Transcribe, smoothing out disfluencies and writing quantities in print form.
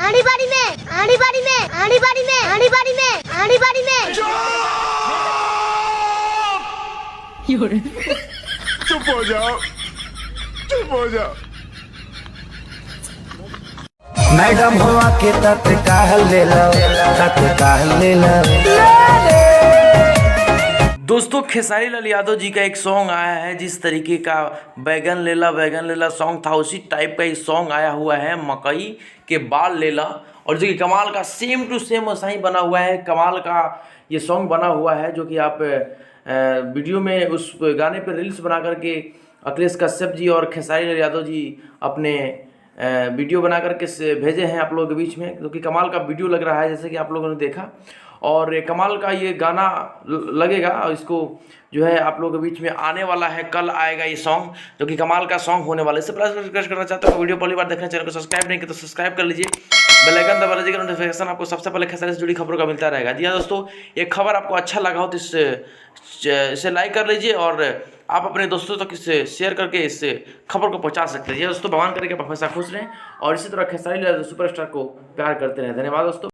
आड़ी बाड़ी में आड़ी बाड़ी में आड़ी बाड़ी में आड़ी बाड़ी में आड़ी बाड़ी में चुप हो जाओ, चुप हो जाओ। मैडम हुआ के तत्काल ले लो, तत्काल ले लो। दोस्तों खेसारी लाल यादव जी का एक सॉन्ग आया है, जिस तरीके का बैगन लेला सॉन्ग था, उसी टाइप का एक सॉन्ग आया हुआ है मकई के बाल लेला। और जो कि कमाल का सेम टू सेम वैसा ही बना हुआ है, कमाल का ये सॉन्ग बना हुआ है, जो कि आप वीडियो में उस गाने पर रील्स बना करके अखिलेश कश्यप जी और खेसारी लाल यादव जी अपने वीडियो बना करके भेजे हैं आप लोगों के बीच में, जो कि कमाल का वीडियो लग रहा है, जैसे कि आप लोगों ने देखा। और कमाल का ये गाना लगेगा, और इसको जो है आप लोगों के बीच में आने वाला है, कल आएगा ये सॉन्ग, जो कि कमाल का सॉन्ग होने वाला है। इससे प्लस रिक्वेस्ट करना चाहता हूँ, वीडियो पहली बार देखना, चैनल को सब्सक्राइब नहीं किया तो सब्सक्राइब कर लीजिए, बेल आइकन दबा लीजिएगा, नोटिफिकेशन आपको सबसे पहले खेसारी से जुड़ी खबरों का मिलता रहेगा। जी हाँ दोस्तों, ये खबर आपको अच्छा लगा हो तो इसे लाइक कर लीजिए, और आप अपने दोस्तों तक इसे शेयर करके इस खबर को पहुंचा सकते हैं। दोस्तों भगवान करके आप हमेशा खुश रहें, और इसी तरह खेसारी लाल सुपरस्टार को प्यार करते रहें। धन्यवाद दोस्तों।